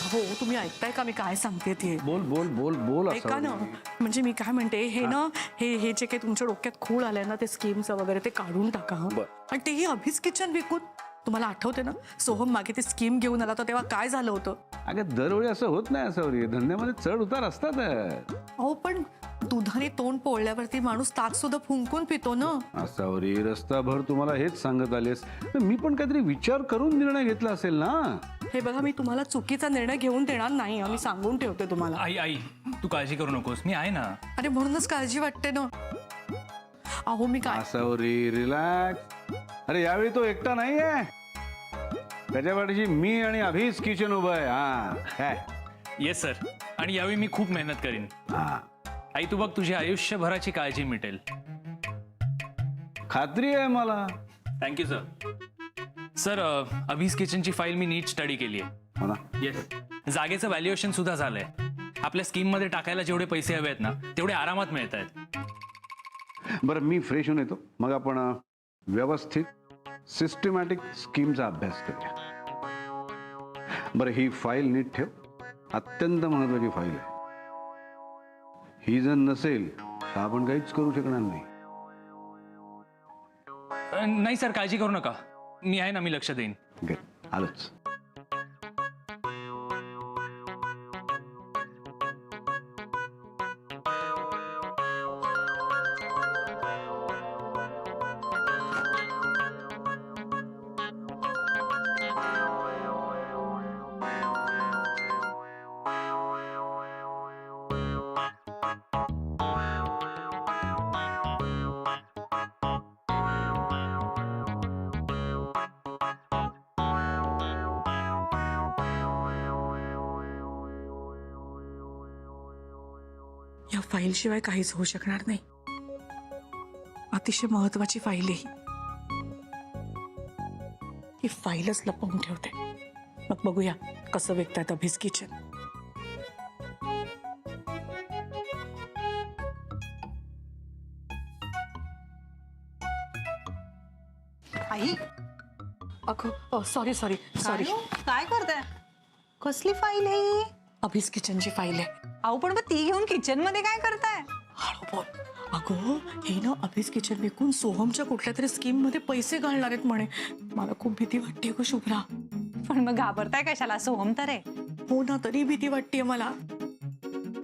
हो तुम्ही ऐकताय का मी काय सांगते ते? बोल बोल बोल बोल ऐका ना, म्हणजे मी काय म्हणते हे ना हे जे काही तुमच्या डोक्यात खूळ आलंय ना ते स्कीमचं वगैरे ते काढून टाका हं. बरं. आणि तेही अभिज किचन विकून. तुम्हाला आठवते ना सोहम मागे ते स्कीम घेऊन आला होता तेव्हा काय झालं होतं? अगं दरवेळी असं होत नाही. असं धंद्यामध्ये चढ उतार असतात. अहो पण दुधाने तोंड पोळल्यावरती माणूस ताक सुद्धा फुंकून पितो ना. असावरी रस्ताभर तुम्हाला हेच सांगत आलेस. मी पण काहीतरी विचार करून निर्णय घेतला असेल ना. हे बघा मी तुम्हाला चुकीचा निर्णय घेऊन देणार नाही आम्ही सांगून ठेवते तुम्हाला. आई आई तू काळजी करू नकोस, मी आहे ना. अरे म्हणूनच काळजी वाटते ना. अहो मी काय असावरी रिलॅक्स. अरे यावेळी तो एकटा नाहीये. त्याच्या पाठीशी मी आणि अभिज किचन उभं आहे. हा काय? Yes sir. आणि यावेळी मी खूप मेहनत करीन. हा आई तू बघ तुझी आयुष्यभराची काळजी मिटेल. खात्री आहे मला. Thank you sir. सर अभिज किचनची फाईल मी नीट स्टडी केली आहे. हो ना. येस. जागेचं व्हॅल्युएशन सुद्धा झालंय. आपल्या स्कीम मध्ये टाकायला जेवढे पैसे हवे आहेत ना तेवढे आरामात मिळत आहेत. बरं मी फ्रेश होऊन येतो. मग आपण व्यवस्थित सिस्टमॅटिक स्कीमचा अभ्यास करूया. बरं ही फाईल नीट ठेव. अत्यंत महत्वाची फाईल आहे. ही जर नसेल तर आपण काहीच करू शकणार नाही. नाही सर काळजी करू नका, मी आहे ना, मी लक्ष देईन. आलोच. या फाईल शिवाय काहीच होऊ शकणार नाही. अतिशय महत्वाची फाईल आहे ही फाईलच लपवून ठेवते. मग बघूया कसं विकतात अभिज किचन. आई अगं सॉरी सॉरी सॉरी. काय करताय? कसली फाईल आहे ही? अभिज किचनची फाईल आहे. अहो पण मग ती घेऊन किचन मध्ये काय करताय? हळू बोल. अगं हे ना अभिज किचन विकून सोहमच्या कुठल्या तरी स्कीम मध्ये पैसे घालणार आहेत म्हणे. मला खूप भीती वाटते गं शुभ्रा. पण मग घाबरताय कशाला? सोहम तर आहे. हो ना तरी भीती वाटते मला.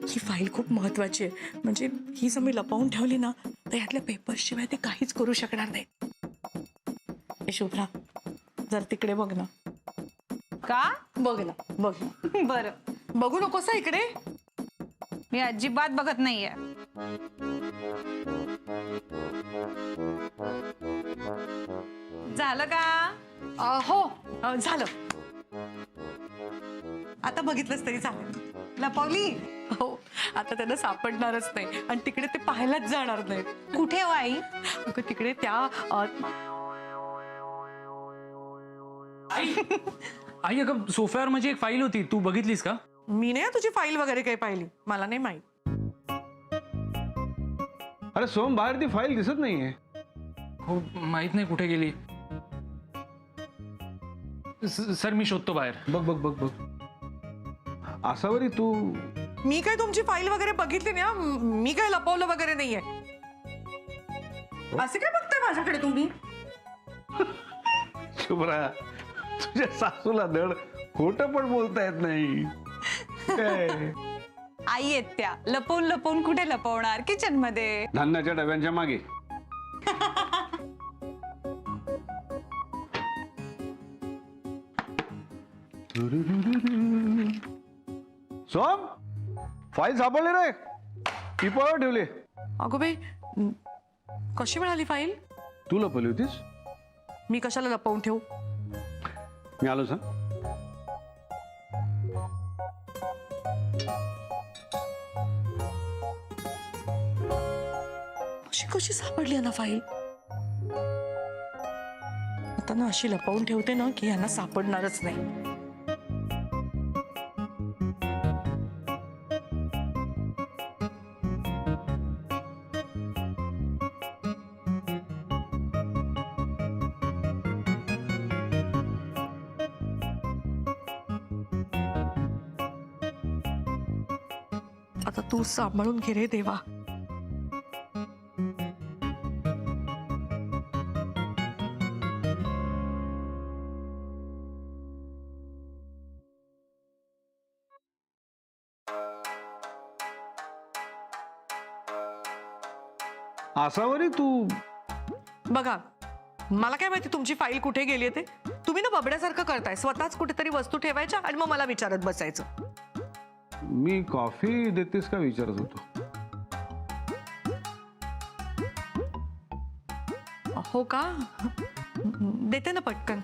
ही फाईल खूप महत्वाची आहे. म्हणजे ही जर मी लपवून ठेवली ना तर ह्यातल्या पेपर्स शिवाय ते काहीच करू शकणार नाही. ए शुभ्रा जर तिकडे बघ ना. का? बघ ना बघ ना. बरं, बघू नकोस इकडे. मी अजिबात बघत नाहीये. झालं का? हो झालं. आता बघितलंच तरी चालेल. लपवली? हो आता त्यांना सापडणारच नाही आणि तिकडे ते पाहायलाच जाणार नाही. कुठे हो आई? अगं तिकडे त्या आई आई अगं सोफ्यावर माझी एक फाईल होती, तू बघितलीस का? मी नाही तुझी फाईल वगैरे काही पाहिली. मला नाही माहित. अरे सोम बाहेर ती फाईल दिसत नाहीये. हो माहित नाही कुठे गेली. सर मी शोधतो बाहेर. बघ बघ बघ बघ. असावरी तू. मी काय तुमची फाईल वगैरे बघितली नाही हं. मी काय लपवलं वगैरे नाहीये. असे काय बघताय माझ्याकडे तुम्ही? शुभ्रा तुझ्या सासूला धड खोटं पण बोलता येत नाही. काय? आई आहेत त्या. लपवून लपवून कुठे लपवणार? किचन मध्ये. धान्याच्या डब्यांच्या मागे. सोम फाईल सापडली रे. टिपावर ठेवली. अगो बाई कशी मिळाली फाईल? तू लपवली होतीस. मी कशाला लपवून ठेवू? मी आलो सांग. अशी कशी सापडली ना फाईल? आता ना अशी लपवून ठेवते ना की यांना सापडणारच नाही. आता तू सांभाळून घे रे देवा. आसावरी तू बघा, मला काय माहिती तुमची फाईल कुठे गेली ते. तुम्ही ना बबड्यासारखं करताय, स्वतःच कुठेतरी वस्तू ठेवायच्या आणि मग मला विचारत बसायचं. मी कॉफी देतेस का विचारत होतो. हो का? देते ना पटकन.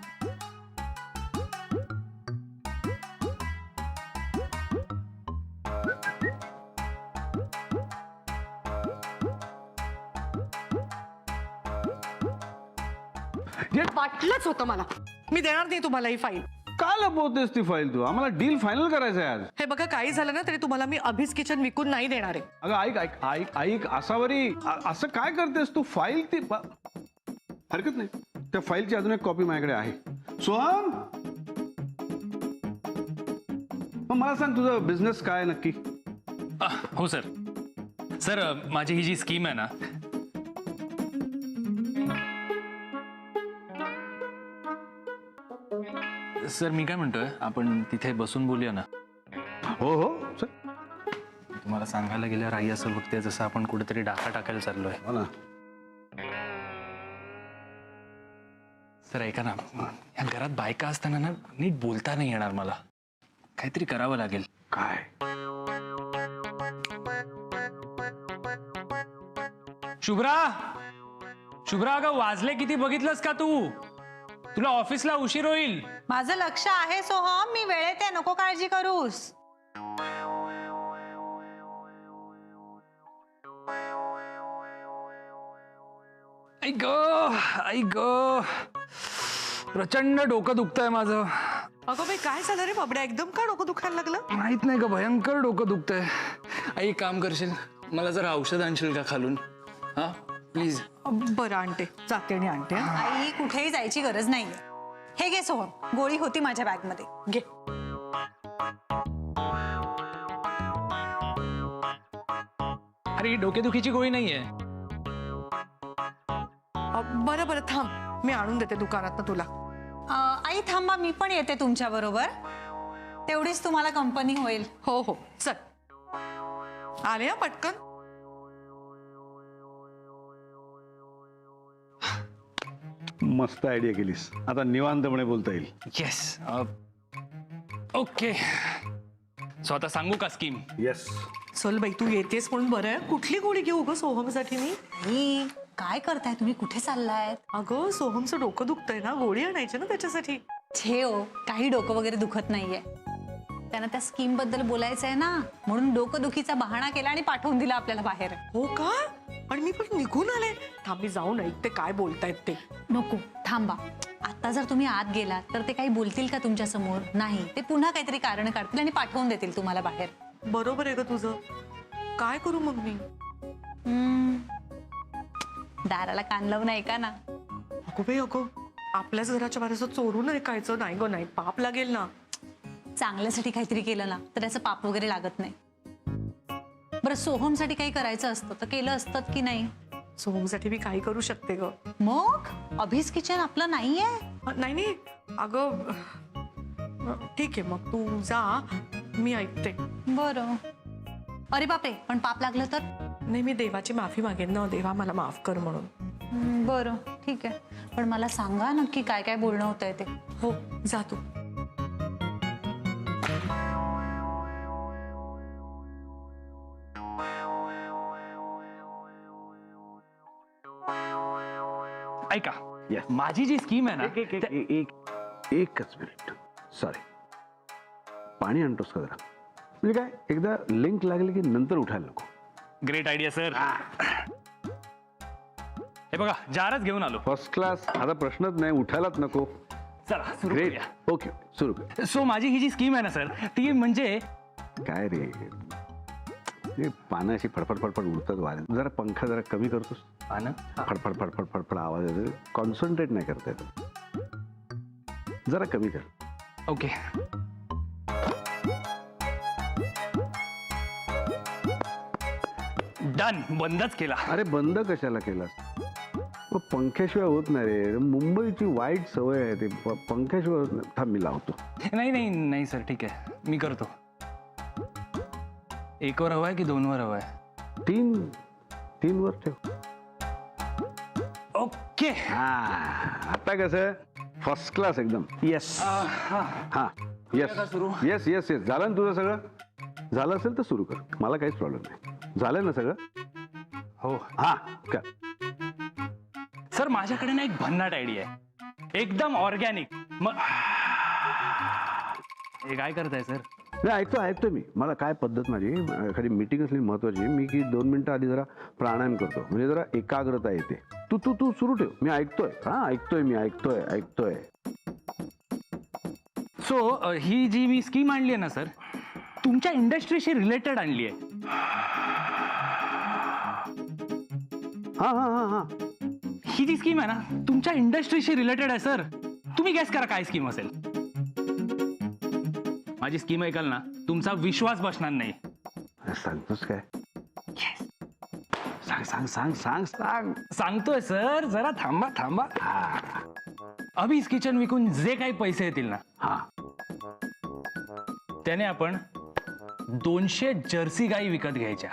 वाटलंच होतं मला. मी देणार नाही तुम्हाला ही फाईल. का लपवतेस ती फाईल तू. आम्हाला डील फायनल करायचं आहे आज. हे बघा, काही झालं ना तरी तुम्हाला मी अभिज किचन विकून नाही देणार आहे. अगं ऐक ऐक ऐक ऐक आसावरी, असं काय करतेस तू. फाईल ती हरकत नाही, त्या फाईलची अजून एक कॉपी माझ्याकडे आहे. सोहम, मग मला सांग तुझं बिझनेस काय नक्की. हो सर. सर माझी ही जी स्कीम आहे ना, सर मी काय म्हणतोय, आपण तिथे बसून बोलूया ना. हो हो सर. तुम्हाला सांगायला गेल्यावर आई असं बघते जसं आपण कुठेतरी डाका टाकायला चाललोय. हो ना. सर ऐका ना, या घरात बायका असताना ना नीट बोलता नाही येणार मला. काहीतरी करावं लागेल. काय. शुभ्रा, शुभ्रा अगं वाजले किती बघितलंस का तू. तुला ऑफिसला उशीर होईल. माझं लक्ष आहे सोहम, मी वेळेत आहे, नको काळजी करूस. ऐक ऐक, प्रचंड डोकं दुखतंय माझं. अगं बाई, काय झालं रे बाबड्या, एकदम का डोकं दुखायला लागलं. माहित नाही का, भयंकर डोकं दुखतंय. आई काम करशील, मला जरा औषध आणशील का खालून. हा प्लीज. बरं आणते, जाते आणि आणते. आई कुठेही जायची गरज नाहीये. हे घे सोहम, गोळी होती माझ्या बॅग मध्ये, घे. अरे ही डोकेदुखीची गोळी नाहीये. बरं बरं थांब, मी आणून देते दुकानात तुला. आई थांबा, मी पण येते तुमच्या बरोबर. तेवढीच तुम्हाला कंपनी होईल. हो हो चल, आले हा पटकन. मस्त आयडिया केलीस. आता निवांतपणे बोलता येईल. येस. ओके, सो आता सांगू का स्कीम. येस. चल बाई, तू येतेस म्हणून बरं आहे. कुठली गोळी घेऊ ग सोहमसाठी मी. आई काय करताय तुम्ही, कुठे चाललाय. अगं सोहमचं डोकं दुखतंय ना, गोळी आणायची ना त्याच्यासाठी. छे हो, काही डोकं वगैरे दुखत नाहीये. त्यांना त्या स्कीम बद्दल बोलायचंय ना, म्हणून डोकं दुखीचा बहाणा केला आणि पाठवून दिला आपल्याला बाहेर. हो का. आणि मी पण निघून आले. थांबी जाऊन ऐकते काय बोलतायत ते. नको थांबा, आता जर तुम्ही आत गेलात तर ते काही बोलतील का तुमच्या समोर. नाही, ते पुन्हा काहीतरी कारण काढतील आणि पाठवून देतील तुम्हाला बाहेर. बरोबर आहे ग तुझं. काय करू मग मी. दाराला कान लावून ऐका ना. अगो बाई अगो, आपल्याच घराच्या बाहेर असं चोरून ऐकायचं नाही ग. नाही, पाप लागेल ना. चांगल्यासाठी काहीतरी केलं ना तर त्याचं पाप वगैरे लागत नाही. बरं, सोहमसाठी काही करायचं असतं तर केलं असतं की नाही. सोहमसाठी मी काही करू शकते ग. मग अभिज किचन आपलं नाहीये. नाही नाही अगं, ठीक आहे मग तू जा, मी ऐकते. बरं. अरे बापरे, पण पाप लागलं तर. नाही, मी देवाची माफी मागेन ना, देवा मला माफ कर म्हणून. बरं ठीक आहे, पण मला सांगा नक्की काय काय बोलणं होतंय ते. हो जा तू. ऐका, Yes. माझी जी स्कीम आहे ना, एकच मिनिट. सॉरी, पाणी आणतोस का जरा. म्हणजे काय, एकदा लिंक लागली की नंतर उठायला नको. Great idea sir. हे बघा, जारच घेऊन आलो. First class. आता प्रश्नच नाही, उठायलाच नको. चला सुरू ग्रेट. करूया. ओके सुरू कर. सो माझी ही जी स्कीम आहे ना सर, ती म्हणजे काय रे, हे पानं अशी फडफड फडफड उडतात वाऱ्यात. जरा पंखा जरा कमी करतोस. पानं. फडफड फडफड फडफड आवाज येतो. कॉन्सन्ट्रेट नाही करता येत. जरा कमी कर. ओके. डन, बंदच केला. अरे बंद कशाला केलास? मग पंख्याशिवाय होत नाही रे. मुंबईची वाईट सवय आहे ते, पंख्याशिवाय होत नाही. थांब मी लावतो. नाही नाही नाही सर, ठीक आहे, मी करतो. 1 वर हवाय की 2 वर हवाय? 3 वर ठेव. ओके. हा आता कसं फर्स्ट क्लास एकदम. येस. हा येस सुरू? Yes yes yes. झालं ना तुझं सगळं? झालं असेल तर सुरू कर, मला काहीच प्रॉब्लेम नाही. झालं ना सगळं? हो हा कर. सर, माझ्याकडे ना एक भन्नाट आयडिया आहे, एकदम ऑर्गॅनिक. मग हे काय करताय सर? नाही ऐकतोय मी. मला काय पद्धत माझी एखादी मीटिंग असली महत्वाची, मी की 2 मिनिटं आधी जरा प्राणायाम करतो, म्हणजे जरा एकाग्रता येते. तू तू तू सुरू ठेव, मी ऐकतोय. हा ऐकतोय. सो ही जी मी स्कीम आणली आहे ना सर, तुमच्या इंडस्ट्रीशी रिलेटेड आणली आहे. हा ही जी स्कीम आहे ना, तुमच्या इंडस्ट्रीशी रिलेटेड आहे सर. तुम्ही गॅस करा काय स्कीम असेल. माझी स्कीम ऐकाल ना, तुमचा विश्वास बसणार नाही. सांगतोस काय? सांग. सांगतोय सर, जरा थांबा. अभिज किचन विकून जे काही पैसे येतील ना, हा त्याने आपण 200 जर्सी गाई विकत घ्यायच्या.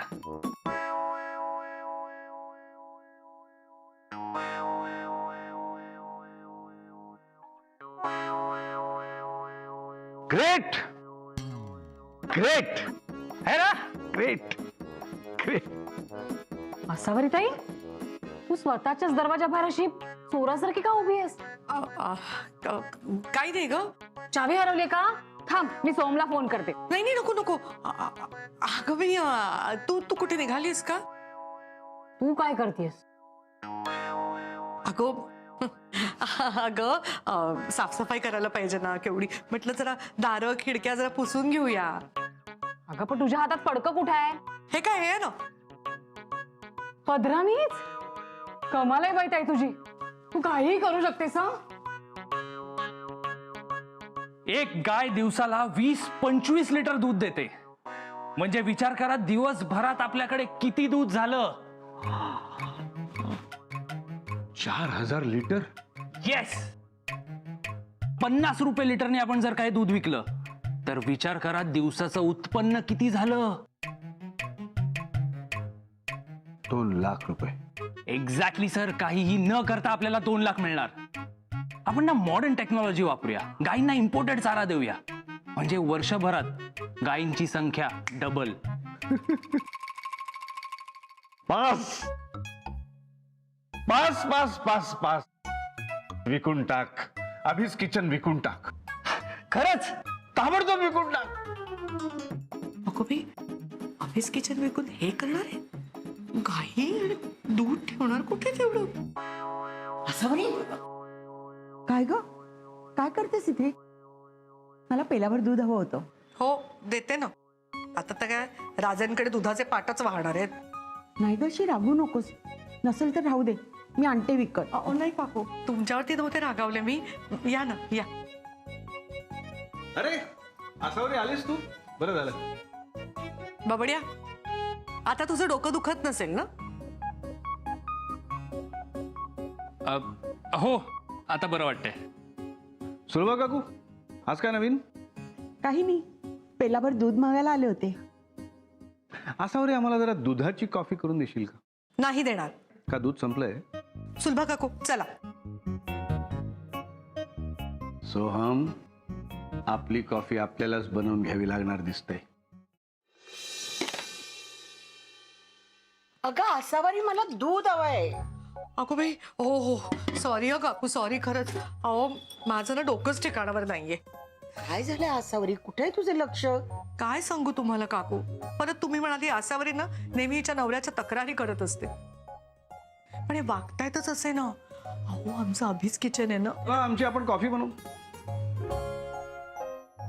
ग्रेट है ना? ग्रेट. असावरी ताई, तू स्वतःच्याच दरवाजाबाहेर अशी चोरासारखी का उभी आहेस? काही नाही ग. चावी हरवली का? थांब, मी सोमला फोन करते. नाही नको. अगं मी तू कुठे निघालीस का? तू काय करतेस? अगं साफसफाई करायला पाहिजे ना केवढी. म्हटलं जरा दारं खिडक्या जरा पुसून घेऊया. अगं पण तुझ्या हातात फडकं कुठं आहे? हे काय आहे ना? पदरानीच? कमाल आहे बाई ताई तुझी. तू काहीही करू शकतेस हं? एक गाय दिवसाला 20-25 लिटर दूध देते. म्हणजे विचार करा, दिवसभरात आपल्याकडे किती दूध झालं. 4000 लिटर. येस. 50 रुपये लिटरने आपण जर काही दूध विकलं तर विचार करा दिवसाचं उत्पन्न किती झालं. 2 लाख रुपये. Exactly sir. काहीही न करता आपल्याला 2 लाख मिळणार. आपण ना मॉडर्न टेक्नॉलॉजी वापरूया, गायींना इम्पोर्टेड चारा देऊया, म्हणजे वर्षभरात गायींची संख्या डबल. पास विकून टाक. अभिज किचन विकून टाक. खरंच ताबडतोब विकून टाक. अगो बाई, ऑफिस किचन विकून हे करणार आहे? गाई आणि दूध ठेवणार कुठे तेवढं? काय ग, काय करतेस इथे? मला पेल्यावर दूध हवं होतं. हो देते ना. आता तर काय राजांकडे दुधाचे पाटच वाहणार आहेत. नाही ग, अशी रागू नकोस. नसेल तर राहू दे, मी आणते विकत. नाही काकू, तुमच्यावरती नव्हते रागावले मी. या ना या. अरे आसावरी आलीस तू? बरं झालं. बबड्या, आता तुझं डोकं दुखत नसेल ना? हो, आता बरं वाटतंय. सुलभा काकू, आज काय नवीन? काही नाही, पेल्यावर दूध मागायला आले होते. आसावरी, आम्हाला जरा दुधाची कॉफी करून देशील का? नाही देणार. का दूध संपलंय? सुलभा काकू चला. सोहम, आपली कॉफी आपल्यालाच बनवून घ्यावी लागणार दिसतंय. अगं आसावरी, मला दूध हवंय. अगो बाई, हो सॉरी हो काकू, सॉरी खरंच. अहो माझं ना डोकंच ठिकाणावर नाहीये. काय झालं आसावरी? कुठे आहे तुझं लक्ष? काय सांगू तुम्हाला काकू. परत तुम्ही म्हणाली आसावरी ना नेहमी हिच्या नवऱ्याच्या तक्रारी करत असते, पण हे वागतायतच असे ना. अहो आमचं अभिज किचन आहे ना. आमची आपण कॉफी बनवू.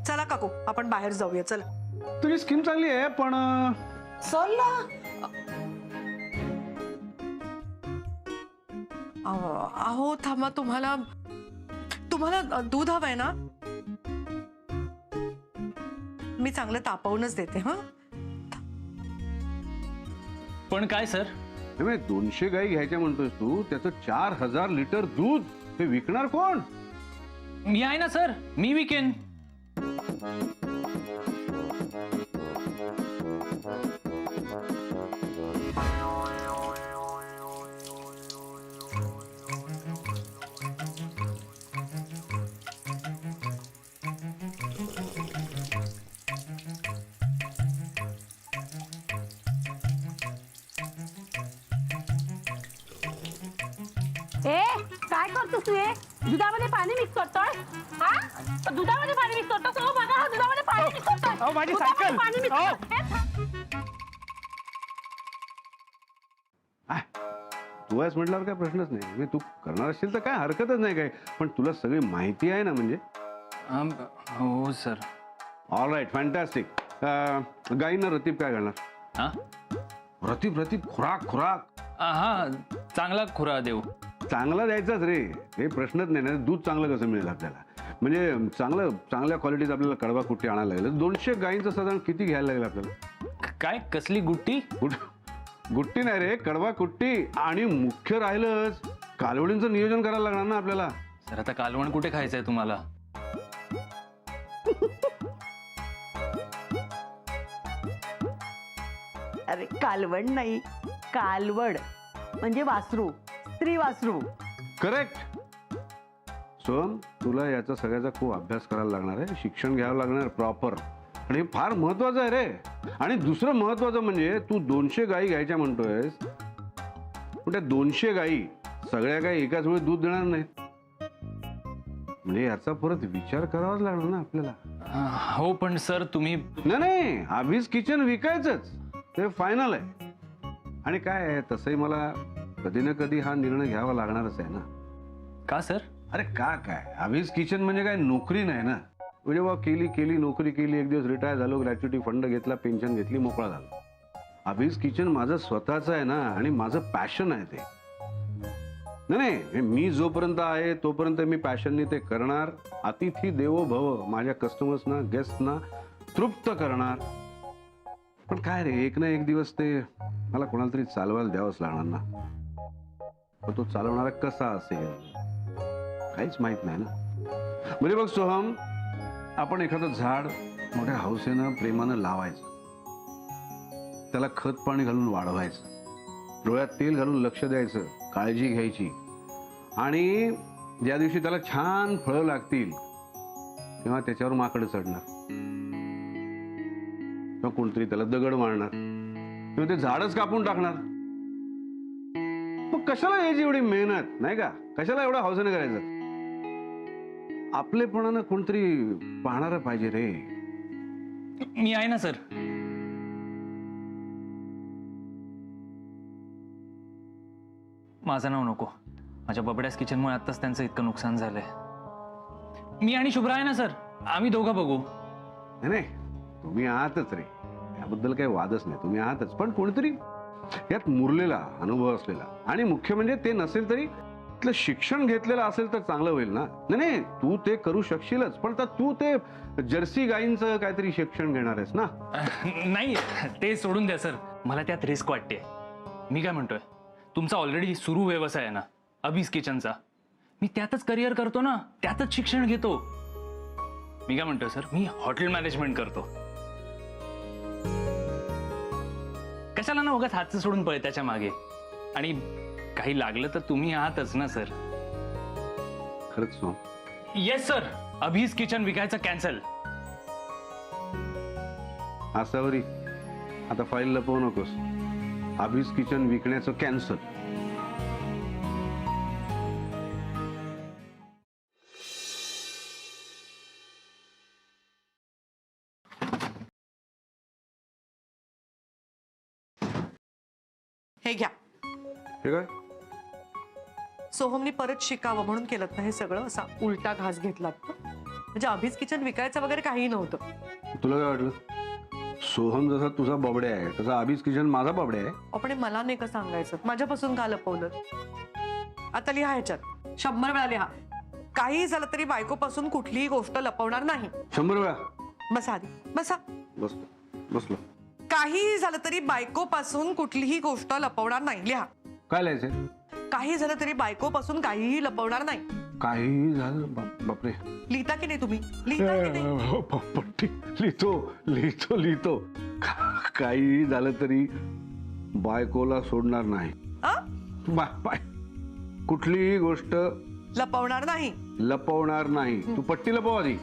चला काकू, आपण बाहेर जाऊया. चला. तुझी स्कीम चांगली आहे, पण चल ना. अहो थांबा, तुम्हाला दूध हवंय ना? मी चांगलं तापवूनच देते. हा पण काय सर? म्हणजे 200 गाई घ्यायच्या म्हणतोयस तू, त्याचं 4000 लिटर दूध हे विकणार कोण? मी आहे ना सर, मी विकेन. ए काय करतोस तू? दुधामध्ये पाणी मिक्स करतोय? हा, दुधामध्ये पाणी मिक्स करतोस? हो बघा, हा दुधामध्ये पाणी मिक्स करतोय. अहो, माझी दुधामध्ये सायकल. पाणी mix अहो. करतोय. तू आहेस म्हटल्यावर काय प्रश्नच नाही. म्हणजे तू करणार असशील तर काय हरकतच नाही काय, पण तुला सगळी माहिती आहे ना म्हणजे. हो सर. All right, fantastic. गाईंना रतीब काय घालणार? हा रतीब रतीब खुराक खुराक हा, चांगला खुरा देऊ. चांगला द्यायचाच रे, हे प्रश्नच नाही ना. दूध चांगलं कसं मिळेल आपल्याला? म्हणजे चांगल्या क्वालिटीचं आपल्याला कडवा कुट्टी आणायला लागेल. 200 गाईंचं साधारण किती घ्यायला लागेल आपल्याला? काय कसली गुट्टी? गुट्टी नाही रे, कडवा कुट्टी. आणि मुख्य राहिलंच कालवडींचं नियोजन करायला लागणार ना आपल्याला. सर आता कालवण कुठे खायचंय तुम्हाला? अरे कालवड नाही, कालवड म्हणजे वासरू, स्त्री वासरू. करेक्ट. सोहम, तुला याचा सगळ्याचा खूप अभ्यास करायला लागणार आहे, शिक्षण घ्यावं लागणार प्रॉपर. आणि हे फार महत्वाचं आहे रे. आणि दुसरं महत्वाचं म्हणजे तू 200 गाई घ्यायच्या म्हणतोयस, पण त्या 200 गाई सगळ्या गाई एकाच वेळी दूध देणार नाहीत. म्हणजे याचा परत विचार करावाच लागणार ना आपल्याला. हो पण सर तुम्ही. नाही, अभीज किचन विकायचंच, ते फायनल आहे. आणि काय आहे, तसंही मला कधी ना कधी हा निर्णय घ्यावा लागणारच आहे ना. का सर? अरे काय अभीज किचन म्हणजे काय नोकरी नाही ना. म्हणजे बा केली नोकरी केली, एक दिवस रिटायर झालो, ग्रॅच्युटी फंड घेतला, पेन्शन घेतली, मोकळा झालो. अभीज किचन माझं स्वतःचं आहे ना, आणि माझं पॅशन आहे ते. नाही, मी जोपर्यंत आहे तोपर्यंत मी पॅशनने ते करणार. अतिथी देवो भव, माझ्या कस्टमर्सना, गेस्टना तृप्त करणार. पण काय रे, एक ना एक दिवस ते मला कोणाला तरी चालवायला द्यावंच लागणार ना. पण तो चालवणारा कसा असेल काहीच माहित नाही ना. म्हणजे बघ सोहम, आपण एखादं झाड मोठ्या हौसेनं प्रेमानं लावायचं, त्याला खत पाणी घालून वाढवायचं, डोळ्यात तेल घालून लक्ष द्यायचं, काळजी घ्यायची. आणि ज्या दिवशी त्याला छान फळं लागतील तेव्हा त्याच्यावर माकडं चढणार, किंवा कोणतरी त्याला दगड मारणार, किंवा ते झाडच कापून टाकणार. मग कशाला यायची एवढी मेहनत, नाही का? कशाला एवढं हौसेनं करायचं? आपलेपणानं कोणतरी पाहणारं पाहिजे रे. मी आहे ना सर. माझं नाव नको. माझ्या बबड्यास किचनमुळे आत्ताच त्यांचं इतकं नुकसान झालंय. मी आणि शुभ्रा आहे ना सर, आम्ही दोघं बघू. नाही, तुम्ही आहातच रे, त्याबद्दल काही वादच नाही. तुम्ही आहातच, पण कोणीतरी यात मुरलेला, अनुभव असलेला, आणि मुख्य म्हणजे ते नसेल तरी त्यातलं शिक्षण घेतलेलं असेल तर चांगलं होईल ना. नाही, तू ते करू शकशीलच, पण आता तू ते जर्सी गाईंचं काहीतरी शिक्षण घेणार आहेस ना. नाही, ते सोडून द्या सर, मला त्यात रिस्क वाटते. मी काय म्हणतोय, तुमचा ऑलरेडी सुरू व्यवसाय आहे ना अभीज किचनचा, मी त्यातच करिअर करतो ना, त्यातच शिक्षण घेतो. मी काय म्हणतोय सर, मी हॉटेल मॅनेजमेंट करतो. कशाला ना उगाच हातचं सोडून पळे त्याच्या मागे. आणि काही लागलं तर तुम्ही आहातच ना सर. खरंच Soham? Yes sir, Abhij kitchen विकायचं कॅन्सल. आसावरी, आता फाईल लपवू नकोस. अभीज किचन विकण्याचं कॅन्सल. हे घ्या. हे काय? सोहमनी परत शिकावं म्हणून केलं ना हे सगळं. असा उलटा घास घेतलात. म्हणजे अभीज किचन विकायचं वगैरे काही नव्हतं. तुला काय वाटलं? सोहम जसा तुझा बबडे आहे तसा अभीज किचन माझा बबडे आहे. आपण मला नाही का सांगायचं, माझ्यापासून का लपवलं? आता लिहा ह्याच्यात, 100 वेळा लिहा. काही झालं तरी बायकोपासून कुठलीही गोष्ट लपवणार नाही. 100 वेळा? बसा आधी, बसा. बसलो. काही झालं तरी बायकोपासून कुठलीही गोष्ट लपवणार नाही. लिहा. काय लिहायचंय? काही झालं तरी बायकोपासून काहीही लपवणार नाही. काही झालं बापरे. लिहिता की नाही तुम्ही? लिहिता की नाही? पट्टी लिहितो लिहितो लिहितो. काही झालं तरी बायकोला सोडणार नाही. आ? बाय कुठलीही गोष्ट लपवणार नाही. लपवणार नाही. तू पट्टी लपव आधी.